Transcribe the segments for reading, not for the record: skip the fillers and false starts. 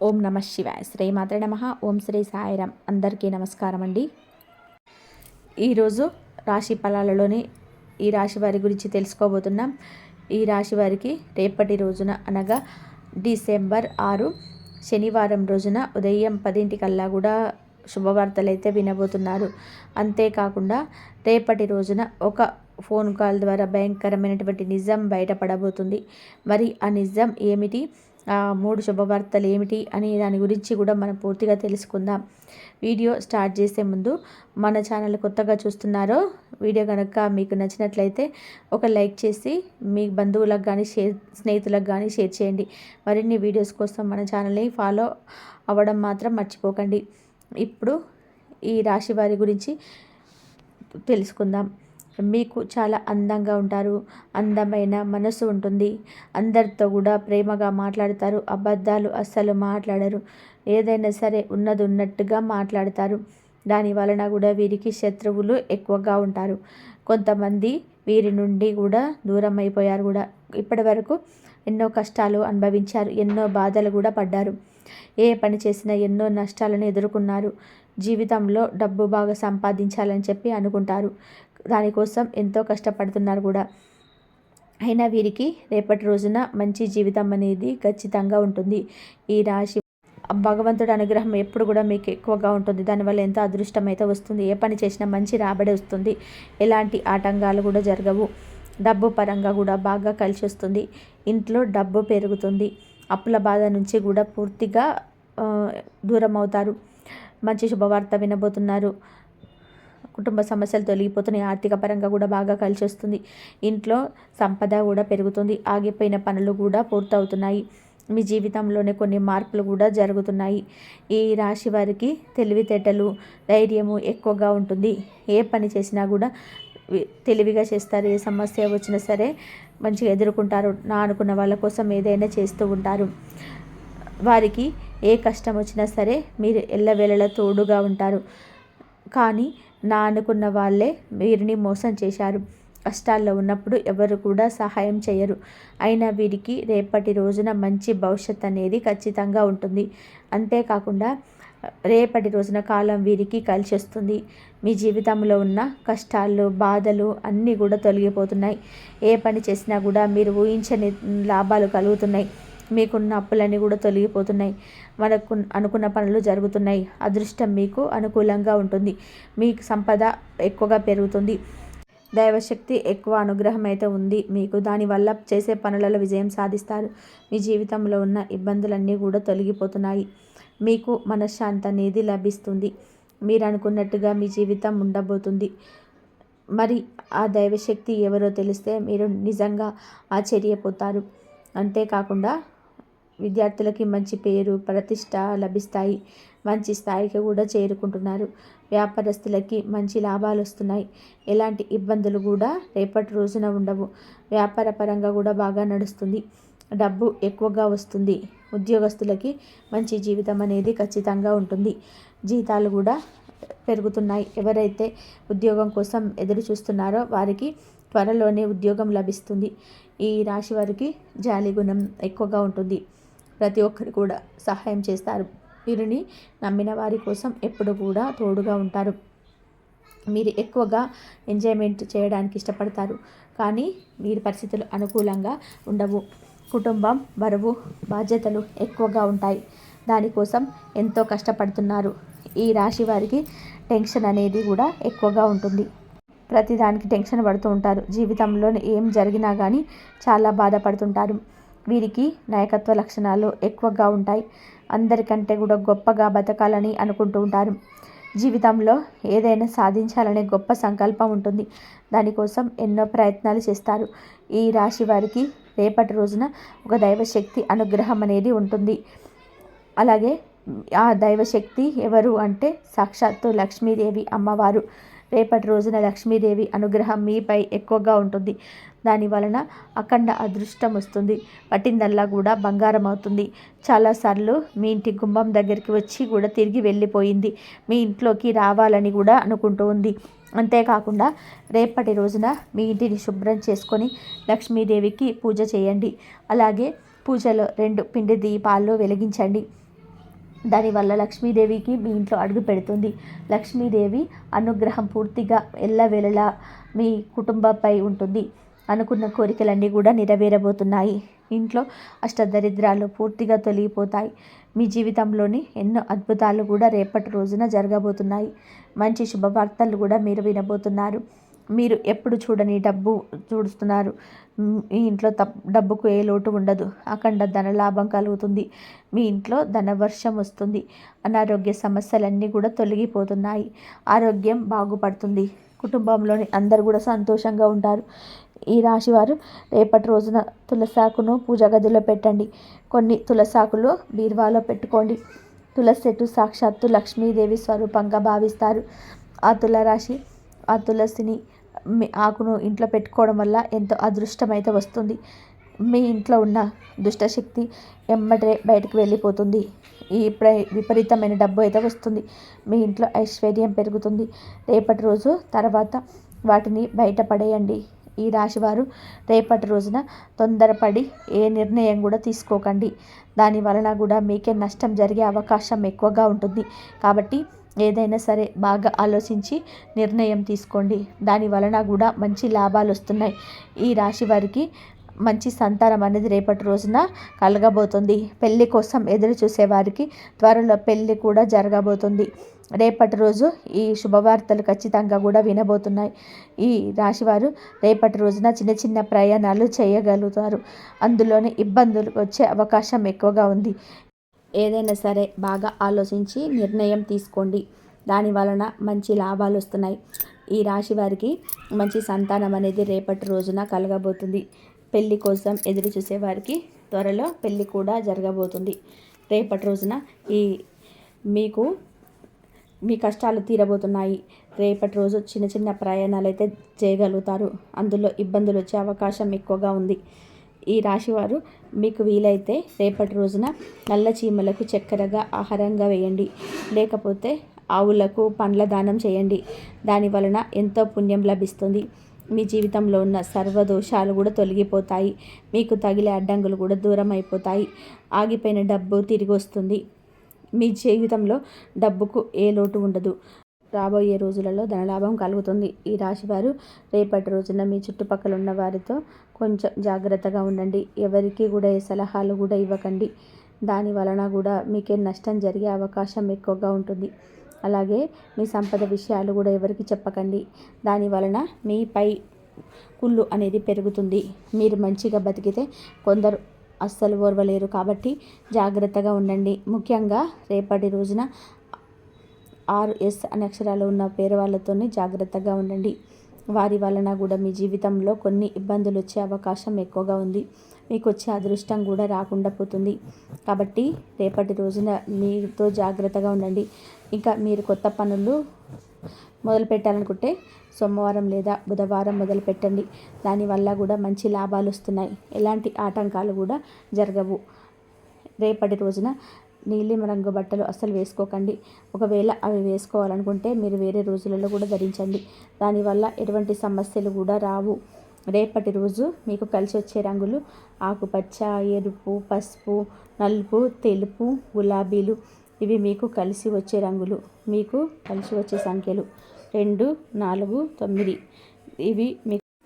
ఓం నమ శివాయ. శ్రీమాత్రే నమః. ఓం శ్రీ సాయిరామ్. అందరికీ నమస్కారం అండి. ఈరోజు రాశి ఫలాలలోని ఈ రాశి వారి గురించి తెలుసుకోబోతున్నాం. ఈ రాశి వారికి రేపటి రోజున అనగా డిసెంబర్ 6 శనివారం రోజున ఉదయం 10 కూడా శుభవార్తలు అయితే వినబోతున్నారు. అంతేకాకుండా రేపటి రోజున ఒక ఫోన్ కాల్ ద్వారా భయంకరమైనటువంటి నిజం బయటపడబోతుంది. మరి ఆ నిజం ఏమిటి, ఆ 3 శుభవార్తలు ఏమిటి అని దాని గురించి కూడా మనం పూర్తిగా తెలుసుకుందాం. వీడియో స్టార్ట్ చేసే ముందు మన ఛానల్ కొత్తగా చూస్తున్నారో వీడియో కనుక మీకు నచ్చినట్లయితే ఒక లైక్ చేసి మీ బంధువులకు కానీ స్నేహితులకు కానీ షేర్ చేయండి. మరిన్ని వీడియోస్ కోసం మన ఛానల్ని ఫాలో అవ్వడం మాత్రం మర్చిపోకండి. ఇప్పుడు ఈ రాశి వారి గురించి తెలుసుకుందాం. మీకు చాలా అందంగా ఉంటారు, అందమైన మనసు ఉంటుంది, అందరితో కూడా ప్రేమగా మాట్లాడతారు, అబద్ధాలు అస్సలు మాట్లాడరు, ఏదైనా సరే ఉన్నది ఉన్నట్టుగా మాట్లాడతారు. దాని వలన కూడా వీరికి శత్రువులు ఎక్కువగా ఉంటారు. కొంతమంది వీరి నుండి కూడా దూరం అయిపోయారు కూడా. ఇప్పటి వరకు ఎన్నో కష్టాలు అనుభవించారు, ఎన్నో బాధలు కూడా పడ్డారు, ఏ పని చేసినా ఎన్నో నష్టాలను ఎదుర్కొన్నారు. జీవితంలో డబ్బు బాగా సంపాదించాలని చెప్పి అనుకుంటారు, దానికోసం ఎంతో కష్టపడుతున్నారు కూడా. అయినా వీరికి రేపటి రోజున మంచి జీవితం అనేది ఖచ్చితంగా ఉంటుంది. ఈ రాశి భగవంతుడి అనుగ్రహం ఎప్పుడు కూడా మీకు ఎక్కువగా ఉంటుంది. దానివల్ల ఎంతో అదృష్టం అయితే వస్తుంది. ఏ పని చేసినా మంచి రాబడి వస్తుంది. ఎలాంటి ఆటంకాలు కూడా జరగవు. డబ్బు పరంగా కూడా బాగా కలిసి వస్తుంది. ఇంట్లో డబ్బు పెరుగుతుంది. అప్పుల బాధ నుంచి కూడా పూర్తిగా దూరం అవుతారు. మంచి శుభవార్త వినబోతున్నారు. కుటుంబ సమస్యలు తొలగిపోతున్నాయి. ఆర్థిక పరంగా కూడా బాగా కలిసి వస్తుంది. ఇంట్లో సంపద కూడా పెరుగుతుంది. ఆగిపోయిన పనులు కూడా పూర్తవుతున్నాయి. మీ జీవితంలోనే కొన్ని మార్పులు కూడా జరుగుతున్నాయి. ఈ రాశి వారికి తెలివితేటలు, ధైర్యము ఎక్కువగా ఉంటుంది. ఏ పని చేసినా కూడా తెలివిగా చేస్తారు. ఏ సమస్య వచ్చినా సరే మంచిగా ఎదుర్కొంటారు. నా అనుకున్న వాళ్ళ కోసం ఏదైనా చేస్తూ ఉంటారు. వారికి ఏ కష్టం వచ్చినా సరే మీరు ఎల్లవేళలా తోడుగా ఉంటారు. కానీ నా అనుకున్న వాళ్ళే వీరిని మోసం చేశారు. కష్టాల్లో ఉన్నప్పుడు ఎవరు కూడా సహాయం చేయరు. అయినా వీరికి రేపటి రోజున మంచి భవిష్యత్ అనేది ఖచ్చితంగా ఉంటుంది. అంతేకాకుండా రేపటి రోజున కాలం వీరికి కలిసి వస్తుంది. మీ జీవితంలో ఉన్న కష్టాలు, బాధలు అన్నీ కూడా తొలగిపోతున్నాయి. ఏ పని చేసినా కూడా మీరు ఊహించని లాభాలు కలుగుతున్నాయి. మీకున్న అప్పులన్నీ కూడా తొలగిపోతున్నాయి. మనకు అనుకున్న పనులు జరుగుతున్నాయి. అదృష్టం మీకు అనుకూలంగా ఉంటుంది. మీకు సంపద ఎక్కువగా పెరుగుతుంది. దైవశక్తి ఎక్కువ అనుగ్రహం అయితే ఉంది మీకు. దానివల్ల చేసే పనులలో విజయం సాధిస్తారు. మీ జీవితంలో ఉన్న ఇబ్బందులన్నీ కూడా తొలగిపోతున్నాయి. మీకు మనశ్శాంతి అనేది లభిస్తుంది. మీరు అనుకున్నట్టుగా మీ జీవితం ఉండబోతుంది. మరి ఆ దైవశక్తి ఎవరో తెలిస్తే మీరు నిజంగా ఆశ్చర్యపోతారు. అంతేకాకుండా విద్యార్థులకి మంచి పేరు, ప్రతిష్ట లభిస్తాయి. మంచి స్థాయికి కూడా చేరుకుంటున్నారు. వ్యాపారస్తులకి మంచి లాభాలు వస్తున్నాయి. ఎలాంటి ఇబ్బందులు కూడా రేపటి రోజున ఉండవు. వ్యాపార పరంగా కూడా బాగా నడుస్తుంది. డబ్బు ఎక్కువగా వస్తుంది. ఉద్యోగస్తులకి మంచి జీవితం అనేది ఖచ్చితంగా ఉంటుంది. జీతాలు కూడా పెరుగుతున్నాయి. ఎవరైతే ఉద్యోగం కోసం ఎదురు చూస్తున్నారో వారికి త్వరలోనే ఉద్యోగం లభిస్తుంది. ఈ రాశి వారికి జాలి గుణం ఎక్కువగా ఉంటుంది. ప్రతి ఒక్కరు కూడా సహాయం చేస్తారు. వీరిని నమ్మిన వారి కోసం ఎప్పుడు కూడా తోడుగా ఉంటారు. మీరు ఎక్కువగా ఎంజాయ్మెంట్ చేయడానికి ఇష్టపడతారు. కానీ వీరి పరిస్థితులు అనుకూలంగా ఉండవు. కుటుంబం బరువు, బాధ్యతలు ఎక్కువగా ఉంటాయి. దానికోసం ఎంతో కష్టపడుతున్నారు. ఈ రాశి వారికి టెన్షన్ అనేది కూడా ఎక్కువగా ఉంటుంది. ప్రతిదానికి టెన్షన్ పడుతూ ఉంటారు. జీవితంలో ఏం జరిగినా కానీ చాలా బాధపడుతుంటారు. వీరికి నాయకత్వ లక్షణాలు ఎక్కువగా ఉంటాయి. అందరికంటే కూడా గొప్పగా బతకాలని అనుకుంటూ ఉంటారు. జీవితంలో ఏదైనా సాధించాలనే గొప్ప సంకల్పం ఉంటుంది. దానికోసం ఎన్నో ప్రయత్నాలు చేస్తారు. ఈ రాశి వారికి రేపటి రోజున ఒక దైవశక్తి అనుగ్రహం అనేది ఉంటుంది. అలాగే ఆ దైవశక్తి ఎవరు అంటే సాక్షాత్తు లక్ష్మీదేవి అమ్మవారు. రేపటి రోజున లక్ష్మీదేవి అనుగ్రహం మీపై ఎక్కువగా ఉంటుంది. దాని వలన అఖండ అదృష్టం వస్తుంది. పట్టిందల్లా కూడా బంగారం అవుతుంది. చాలాసార్లు మీ ఇంటి గుమ్మం దగ్గరికి వచ్చి కూడా తిరిగి వెళ్ళిపోయింది. మీ ఇంట్లోకి రావాలని కూడా అనుకుంటూ ఉంది. అంతేకాకుండా రేపటి రోజున మీ ఇంటిని శుభ్రం చేసుకొని లక్ష్మీదేవికి పూజ చేయండి. అలాగే పూజలో 2 పిండి దీపాలు వెలిగించండి. దానివల్ల లక్ష్మీదేవికి మీ ఇంట్లో అడుగు పెడుతుంది. లక్ష్మీదేవి అనుగ్రహం పూర్తిగా ఎల్లవేళలా మీ కుటుంబంపై ఉంటుంది. అనుకున్న కోరికలన్నీ కూడా నెరవేరబోతున్నాయి. ఇంట్లో అష్టదరిద్రాలు పూర్తిగా తొలగిపోతాయి. మీ జీవితంలోని ఎన్నో అద్భుతాలు కూడా రేపటి రోజున జరగబోతున్నాయి. మంచి శుభవార్తలు కూడా మీరు వినబోతున్నారు. మీరు ఎప్పుడు చూడని డబ్బు చూస్తున్నారు. మీ ఇంట్లో డబ్బుకు ఏ లోటు ఉండదు. అఖండ ధనలాభం కలుగుతుంది. మీ ఇంట్లో ధనవర్షం వస్తుంది. అనారోగ్య సమస్యలన్నీ కూడా తొలగిపోతున్నాయి. ఆరోగ్యం బాగుపడుతుంది. కుటుంబంలోని అందరూ కూడా సంతోషంగా ఉంటారు. ఈ రాశివారు రేపటి రోజున తులసాకును పూజ గదిలో పెట్టండి. కొన్ని తులసాకులు బీరువాలో పెట్టుకోండి. తులసి చెట్టు సాక్షాత్తు లక్ష్మీదేవి స్వరూపంగా భావిస్తారు. ఆ తులరాశి ఆ తులసిని ఆకును ఇంట్లో పెట్టుకోవడం వల్ల ఎంతో అదృష్టం అయితే వస్తుంది. మీ ఇంట్లో ఉన్న దుష్టశక్తి ఎమ్మటే బయటకు వెళ్ళిపోతుంది. ఇప్పుడే విపరీతమైన డబ్బు అయితే వస్తుంది. మీ ఇంట్లో ఐశ్వర్యం పెరుగుతుంది. రేపటి రోజు తర్వాత వాటిని బయటపడేయండి. ఈ రాశివారు రేపటి రోజున తొందరపడి ఏ నిర్ణయం కూడా తీసుకోకండి. దాని వలన కూడా మీకే నష్టం జరిగే అవకాశం ఎక్కువగా ఉంటుంది. కాబట్టి ఏదైనా సరే బాగా ఆలోచించి నిర్ణయం తీసుకోండి. దాని వలన కూడా మంచి లాభాలు వస్తున్నాయి. ఈ రాశి వారికి మంచి సంతానం అనేది రేపటి రోజున కలగబోతుంది. పెళ్లి కోసం ఎదురు చూసేవారికి త్వరలో పెళ్లి కూడా జరగబోతుంది. రేపటి రోజు ఈ శుభవార్తలు ఖచ్చితంగా కూడా వినబోతున్నాయి. ఈ రాశివారు రేపటి రోజున చిన్న చిన్న ప్రయాణాలు చేయగలుగుతారు. అందులోనే ఇబ్బందులు వచ్చే అవకాశం ఎక్కువగా ఉంది. ఏదైనా సరే బాగా ఆలోచించి నిర్ణయం తీసుకోండి. దాని వలన మంచి లాభాలు వస్తున్నాయి. ఈ రాశి వారికి మంచి సంతానం అనేది రేపటి రోజున కలగబోతుంది. పెళ్లి కోసం ఎదురు చూసేవారికి త్వరలో పెళ్లి కూడా జరగబోతుంది. రేపటి రోజున మీకు మీ కష్టాలు తీరబోతున్నాయి. రేపటి రోజు చిన్న చిన్న ప్రయాణాలు అయితే చేయగలుగుతారు. అందులో ఇబ్బందులు వచ్చే అవకాశం ఎక్కువగా ఉంది. ఈ రాశివారు మీకు వీలైతే రేపటి రోజున నల్ల చీమలకు చక్కెరగా ఆహారంగా వేయండి. లేకపోతే ఆవులకు పండ్ల దానం చేయండి. దాని వలన ఎంతో పుణ్యం లభిస్తుంది. మీ జీవితంలో ఉన్న సర్వదోషాలు కూడా తొలగిపోతాయి. మీకు తగిలే అడ్డంకులు కూడా దూరం అయిపోతాయి. ఆగిపోయిన డబ్బు తిరిగి వస్తుంది. మీ జీవితంలో డబ్బుకు ఏ లోటు ఉండదు. రాబోయే రోజులలో ధనలాభం కలుగుతుంది. ఈ రాశివారు రేపటి రోజున మీ చుట్టుపక్కల ఉన్న వారితో కొంచెం జాగ్రత్తగా ఉండండి. ఎవరికి కూడా ఏ సలహాలు కూడా ఇవ్వకండి. దాని వలన కూడా మీకే నష్టం జరిగే అవకాశం ఎక్కువగా ఉంటుంది. అలాగే మీ సంపద విషయాలు కూడా ఎవరికి చెప్పకండి. దాని వలన మీపై కుళ్ళు అనేది పెరుగుతుంది. మీరు మంచిగా బతికితే కొందరు అస్సలు ఓర్వలేరు. కాబట్టి జాగ్రత్తగా ఉండండి. ముఖ్యంగా రేపటి రోజున 6S అనే అక్షరాలు ఉన్న పేరు వాళ్ళతో జాగ్రత్తగా ఉండండి. వారి వలన కూడా మీ జీవితంలో కొన్ని ఇబ్బందులు వచ్చే అవకాశం ఎక్కువగా ఉంది. మీకు వచ్చే అదృష్టం కూడా రాకుండా పోతుంది. కాబట్టి రేపటి రోజున మీతో జాగ్రత్తగా ఉండండి. ఇంకా మీరు కొత్త పనులు మొదలు పెట్టాలనుకుంటే సోమవారం లేదా బుధవారం మొదలు పెట్టండి. దానివల్ల కూడా మంచి లాభాలు వస్తున్నాయి. ఎలాంటి ఆటంకాలు కూడా జరగవు. రేపటి రోజున నీలిమ రంగు బట్టలు అస్సలు వేసుకోకండి. ఒకవేళ అవి వేసుకోవాలనుకుంటే మీరు వేరే రోజులలో కూడా ధరించండి. దానివల్ల ఎటువంటి సమస్యలు కూడా రావు. రేపటి రోజు మీకు కలిసి వచ్చే రంగులు ఆకుపచ్చ, ఎరుపు, పసుపు, నలుపు, తెలుపు, గులాబీలు. ఇవి మీకు కలిసి వచ్చే రంగులు. మీకు కలిసి వచ్చే సంఖ్యలు 2, 4, 9.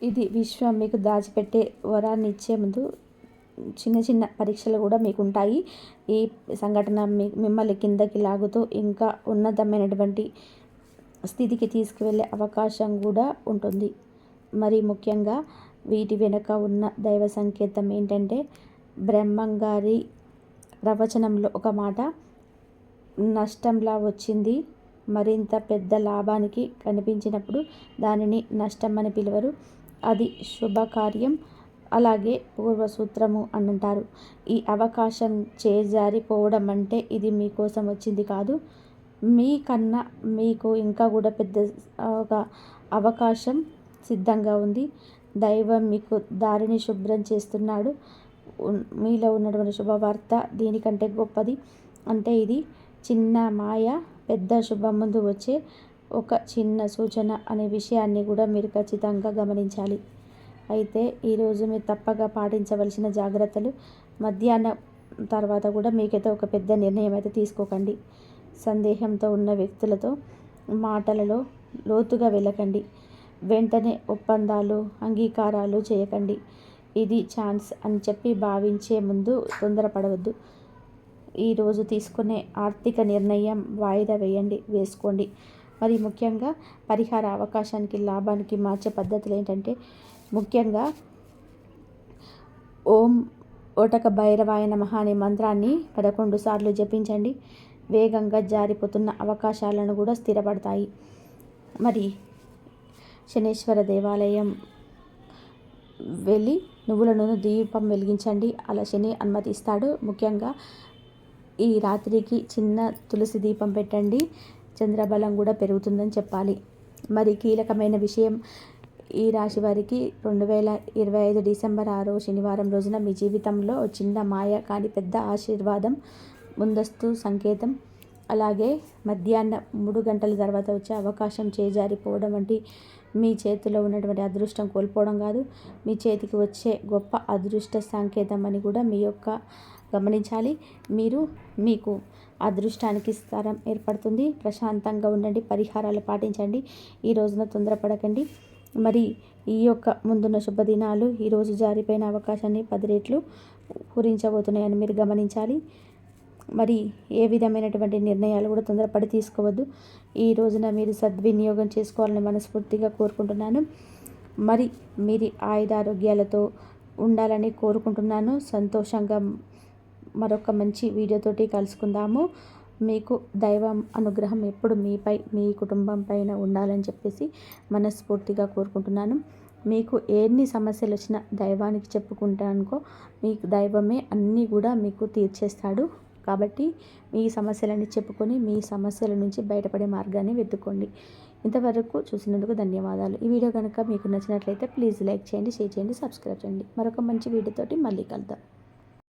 ఇది విశ్వం మీకు దాచిపెట్టే వరాన్ని ఇచ్చే ముందు చిన్న చిన్న పరీక్షలు కూడా మీకు ఉంటాయి. ఈ సంఘటన మిమ్మల్ని కిందకి లాగుతూ ఇంకా ఉన్నతమైనటువంటి స్థితికి తీసుకువెళ్ళే అవకాశం కూడా ఉంటుంది. మరి ముఖ్యంగా వీటి వెనుక ఉన్న దైవ సంకేతం ఏంటంటే బ్రహ్మంగారి ప్రవచనంలో ఒక మాట, నష్టంలా వచ్చింది మరింత పెద్ద లాభానికి కనిపించినప్పుడు దానిని నష్టం అని పిలువరు. అది శుభకార్యం. అలాగే పూర్వసూత్రము అని అంటారు. ఈ అవకాశం చేజారిపోవడం అంటే ఇది మీకోసం వచ్చింది కాదు. మీకన్నా మీకు ఇంకా కూడా పెద్ద ఒక అవకాశం సిద్ధంగా ఉంది. దైవం మీకు దారిని శుభ్రం చేస్తున్నాడు. మీలో ఉన్నటువంటి శుభవార్త దీనికంటే గొప్పది. అంటే ఇది చిన్న మాయ పెద్ద శుభం ముందు వచ్చే ఒక చిన్న సూచన అనే విషయాన్ని కూడా మీరు ఖచ్చితంగా గమనించాలి. అయితే ఈరోజు మీరు తప్పగా పాటించవలసిన జాగ్రత్తలు, మధ్యాహ్నం తర్వాత కూడా మీకైతే ఒక పెద్ద నిర్ణయం అయితే తీసుకోకండి. సందేహంతో ఉన్న వ్యక్తులతో మాటలలో లోతుగా వెళ్ళకండి. వెంటనే ఒప్పందాలు, అంగీకారాలు చేయకండి. ఇది ఛాన్స్ అని చెప్పి భావించే ముందు తొందరపడవద్దు. ఈరోజు తీసుకునే ఆర్థిక నిర్ణయం వాయిదా వేసుకోండి. మరి ముఖ్యంగా పరిహార అవకాశానికి, లాభానికి మార్చే పద్ధతులు ఏంటంటే, ముఖ్యంగా ఓం ఓటక భైరవాయ నమః అనే మంత్రాన్ని 11 సార్లు జపించండి. వేగంగా జారిపోతున్న అవకాశాలను కూడా స్థిరపడతాయి. మరి శనేశ్వర దేవాలయం వెళ్ళి నువ్వుల నూనె దీపం వెలిగించండి. అలా శని అనుమతిస్తాడు. ముఖ్యంగా ఈ రాత్రికి చిన్న తులసి దీపం పెట్టండి. చంద్రబలం కూడా పెరుగుతుందని చెప్పాలి. మరి కీలకమైన విషయం, ఈ రాశి వారికి 2025 డిసెంబర్ 6 శనివారం రోజున మీ జీవితంలో చిన్న మాయ కానీ పెద్ద ఆశీర్వాదం, ముందస్తు సంకేతం, అలాగే మధ్యాహ్నం 3 గంటల తర్వాత వచ్చే అవకాశం చేజారిపోవడం వంటి మీ చేతిలో ఉన్నటువంటి అదృష్టం కోల్పోవడం కాదు, మీ చేతికి వచ్చే గొప్ప అదృష్ట సంకేతం అని కూడా మీ యొక్క గమనించాలి. మీకు అదృష్టానికి స్థానం ఏర్పడుతుంది. ప్రశాంతంగా ఉండండి, పరిహారాలు పాటించండి. ఈ రోజున తొందరపడకండి. మరి ఈ యొక్క ముందున్న శుభదినాలు ఈరోజు జారిపోయిన అవకాశాన్ని 10 రెట్లు పూరించబోతున్నాయని మీరు గమనించాలి. మరి ఏ విధమైనటువంటి నిర్ణయాలు కూడా తొందరపడి తీసుకోవద్దు. ఈ రోజున మీరు సద్వినియోగం చేసుకోవాలని మనస్ఫూర్తిగా కోరుకుంటున్నాను. మరి మీరు ఆయుధారోగ్యాలతో ఉండాలని కోరుకుంటున్నాను. సంతోషంగా మరొక మంచి వీడియోతోటి కలుసుకుందాము. మీకు దైవం అనుగ్రహం ఎప్పుడు మీపై, మీ కుటుంబం పైన ఉండాలని చెప్పేసి మనస్ఫూర్తిగా కోరుకుంటున్నాను. మీకు ఎన్ని సమస్యలు వచ్చినా దైవానికి చెప్పుకుంటానుకో, మీకు దైవమే అన్నీ కూడా మీకు తీర్చేస్తాడు. కాబట్టి మీ సమస్యలన్నీ చెప్పుకొని మీ సమస్యల నుంచి బయటపడే మార్గాన్ని వెతుక్కోండి. ఇంతవరకు చూసినందుకు ధన్యవాదాలు. ఈ వీడియో కనుక మీకు నచ్చినట్లయితే ప్లీజ్ లైక్ చేయండి, షేర్ చేయండి, సబ్స్క్రైబ్ చేయండి. మరొక మంచి వీడియోతోటి మళ్ళీ కలుద్దాం.